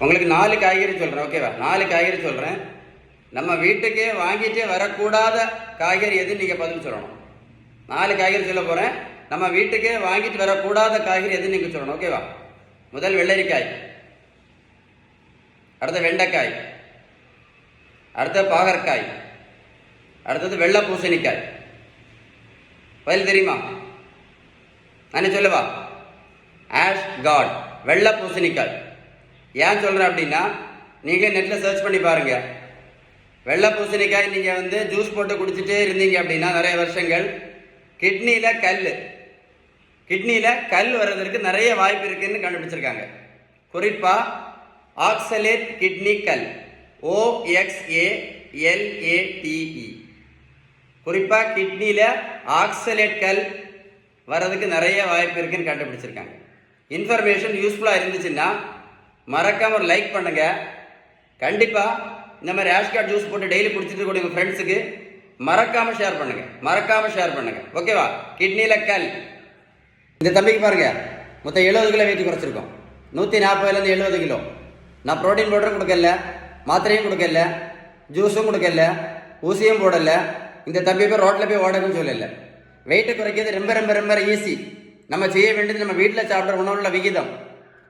உங்களுக்கு 4 காய்கறி சொல்கிறேன், ஓகேவா? 4 காய்கறி சொல்கிறேன். நம்ம வீட்டுக்கே வாங்கிட்டே வரக்கூடாத காய்கறி எதுன்னு நீங்கள் பதில் சொல்லணும். 4 காய்கறி சொல்ல போகிறேன். நம்ம வீட்டுக்கே வாங்கிட்டு வரக்கூடாத காய்கறி எதுன்னு நீங்கள் சொல்லணும், ஓகேவா? முதல் வெள்ளரிக்காய், அடுத்த வெண்டைக்காய், அடுத்த பாகற்காய், அடுத்தது வெள்ளை பூசணிக்காய். பதில் தெரியுமா? நான் சொல்லவா? ஆஷ் காட், வெள்ளை பூசணிக்காய். ஏன் சொல்கிறேன் அப்படின்னா, நீங்கள் நெட்டில் சர்ச் பண்ணி பாருங்கள். வெள்ளை பூசணிக்காய் நீங்கள் ஜூஸ் போட்டு குடிச்சிட்டே இருந்தீங்க அப்படின்னா நிறைய வருஷங்கள் கிட்னியில் கல் வர்றதுக்கு நிறைய வாய்ப்பு இருக்குன்னு கண்டுபிடிச்சிருக்காங்க. குறிப்பாக ஆக்சலேட் கிட்னி கல், OXALATE. குறிப்பாக கிட்னியில் ஆக்சலேட் கல் வர்றதுக்கு நிறைய வாய்ப்பு இருக்குன்னு கண்டுபிடிச்சிருக்காங்க. இன்ஃபர்மேஷன் யூஸ்ஃபுல்லாக இருந்துச்சுன்னா மறக்காம ஒரு லைக் பண்ணுங்க. கண்டிப்பாக இந்த மாதிரி ஆஷ்கார்ட் ஜூஸ் போட்டு டெய்லி குடிச்சிட்டு கூட உங்கள் ஃப்ரெண்ட்ஸுக்கு மறக்காம ஷேர் பண்ணுங்க, ஓகேவா? கிட்னியில் கல். இந்த தம்பிக்கு பாருங்க, மொத்தம் 70 கிலோ வெயிட் குறைச்சிருக்கோம். 140லேருந்து 70 கிலோ. நான் ப்ரோட்டீன் பவுடரும் கொடுக்கல, மாத்திரையும் கொடுக்கல, ஜூஸும் கொடுக்கல, ஊசியும் போடல. இந்த தம்பி போய் ரோட்டில் போய் ஓடணும்னு சொல்லலை. வெயிட்டை குறைக்கிறது ரொம்ப ரொம்ப ரொம்ப ஈஸி. நம்ம செய்ய வேண்டியது நம்ம வீட்டில் சாப்பிட்ற உணவுள்ள விகிதம்.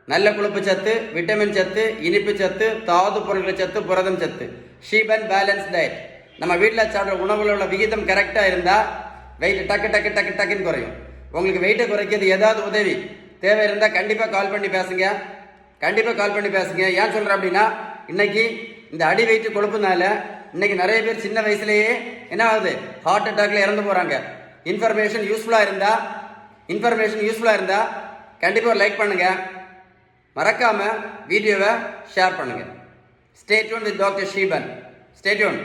நல்ல கொழுப்பு சத்து, விட்டமின் சத்து, இனிப்பு சத்து, தாது பொருட்கள் சத்து, புரதம் சத்து, ஷீபன் பேலன்ஸ் டயட். நம்ம வீட்டில் சாப்பிட்ற உணவுல உள்ள விகிதம் கரெக்டாக இருந்தால் வெயிட் டக்குன்னு குறையும். உங்களுக்கு வெயிட்டை குறைக்கிறது ஏதாவது உதவி தேவை இருந்தால் கண்டிப்பாக கால் பண்ணி பேசுங்க. ஏன் சொல்கிறேன் அப்படின்னா, இன்னைக்கு இந்த அடி வெயிட்டு கொழுப்புனால இன்னைக்கு நிறைய பேர் சின்ன வயசுலேயே என்ன ஆகுது, ஹார்ட் அட்டாக்ல இறந்து போகிறாங்க. இன்ஃபர்மேஷன் யூஸ்ஃபுல்லாக இருந்தால் கண்டிப்பாக லைக் பண்ணுங்க, மறக்காம வீடியோவை ஷேர் பண்ணுங்க. Stay tune with doctor Sheeban. Stay tune.